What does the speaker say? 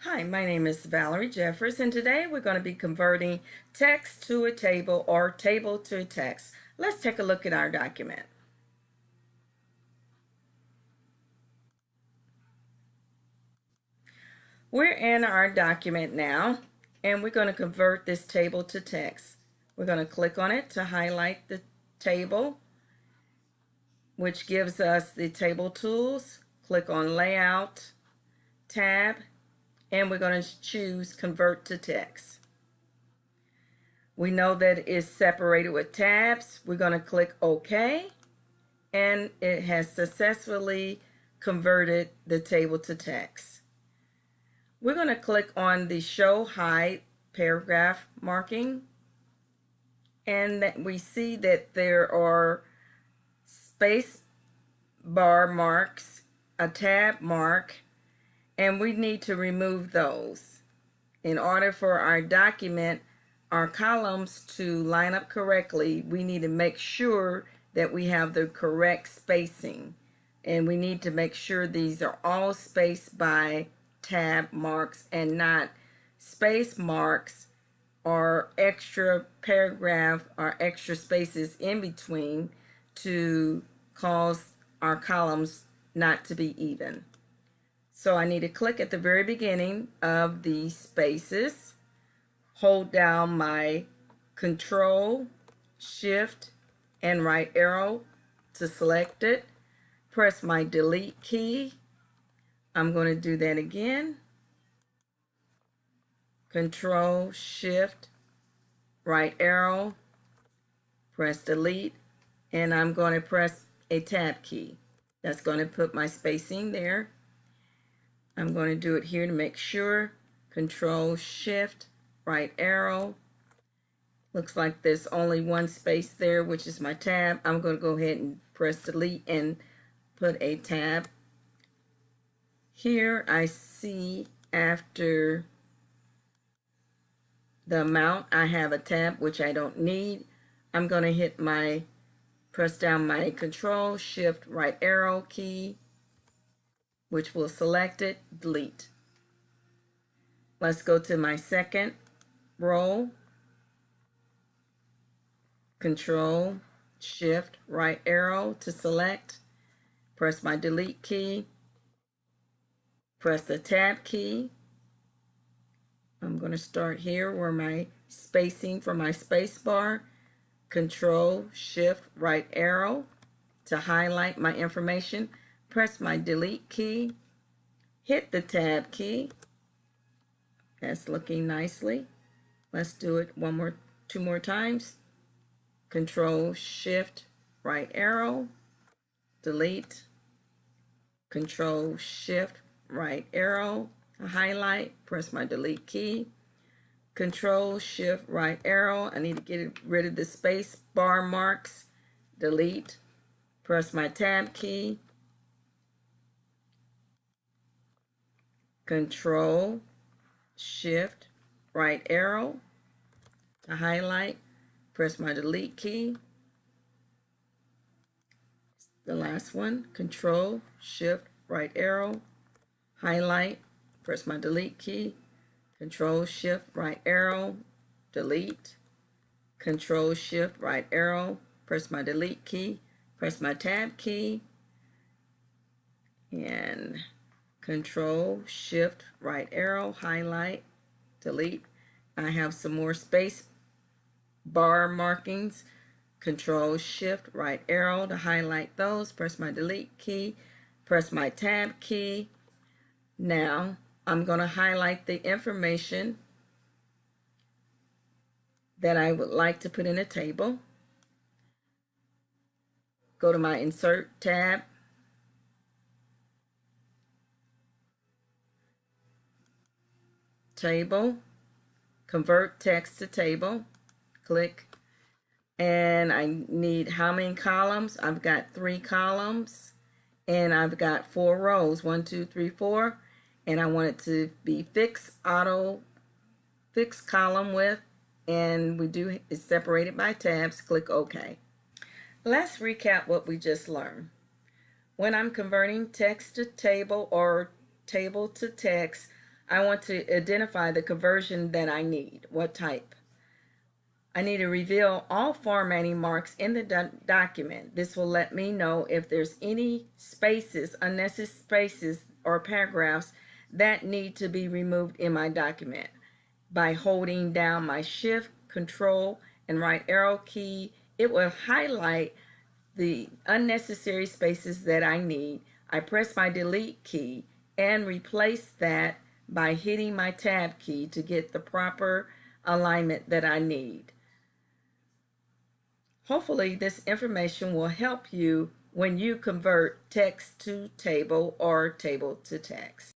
Hi, my name is Valerie Jeffers, and today we're going to be converting text to a table or table to a text. Let's take a look at our document. We're in our document now, and we're going to convert this table to text. We're going to click on it to highlight the table, which gives us the table tools. Click on Layout, Tab, and we're going to choose Convert to Text. We know that it's separated with tabs. We're going to click OK, and it has successfully converted the table to text. We're going to click on the Show Hide Paragraph marking, and that we see that there are space bar marks, a tab mark, and we need to remove those. In order for our document, our columns to line up correctly, we need to make sure that we have the correct spacing. And we need to make sure these are all spaced by tab marks and not space marks or extra paragraph or extra spaces in between to cause our columns not to be even. So I need to click at the very beginning of the spaces, hold down my Control, Shift, and right arrow to select it, press my Delete key. I'm going to do that again. Control, Shift, right arrow, press Delete, and I'm going to press a Tab key. That's going to put my spacing there. I'm going to do it here to make sure. Control, Shift, right arrow. Looks like there's only one space there, which is my tab. I'm going to go ahead and press Delete and put a tab. Here I see after the amount I have a tab, which I don't need. I'm going to press down my Control, Shift, right arrow key, which will select it, delete. Let's go to my second row. Control, Shift, right arrow to select. Press my Delete key. Press the Tab key. I'm going to start here where my spacing for my space bar. Control, Shift, right arrow to highlight my information. Press my Delete key. Hit the Tab key. That's looking nicely. Let's do it two more times. Control, Shift, right arrow, delete. Control, Shift, right arrow, highlight, press my Delete key. Control, Shift, right arrow. I need to get rid of the space bar marks. Delete. Press my Tab key. Control, Shift, right arrow to highlight. Press my Delete key. The last one, Control, Shift, right arrow, highlight, press my Delete key. Control, Shift, right arrow, delete. Control, Shift, right arrow, press my Delete key. Press my Tab key. And Control, Shift, right arrow, highlight, delete. I have some more space bar markings. Control, Shift, right arrow to highlight those. Press my Delete key. Press my Tab key. Now I'm going to highlight the information that I would like to put in a table. Go to my Insert tab. Table. Convert text to table. Click. And I need how many columns? I've got 3 columns. And I've got 4 rows. 1, 2, 3, 4. And I want it to be fixed column width. And it's separated by tabs. Click OK. Let's recap what we just learned. When I'm converting text to table or table to text, I want to identify the conversion that I need, what type. I need to reveal all formatting marks in the document. This will let me know if there's any spaces, unnecessary spaces, or paragraphs that need to be removed in my document. By holding down my Shift, Control, and right arrow key, it will highlight the unnecessary spaces that I need. I press my Delete key and replace that by hitting my Tab key to get the proper alignment that I need. Hopefully, this information will help you when you convert text to table or table to text.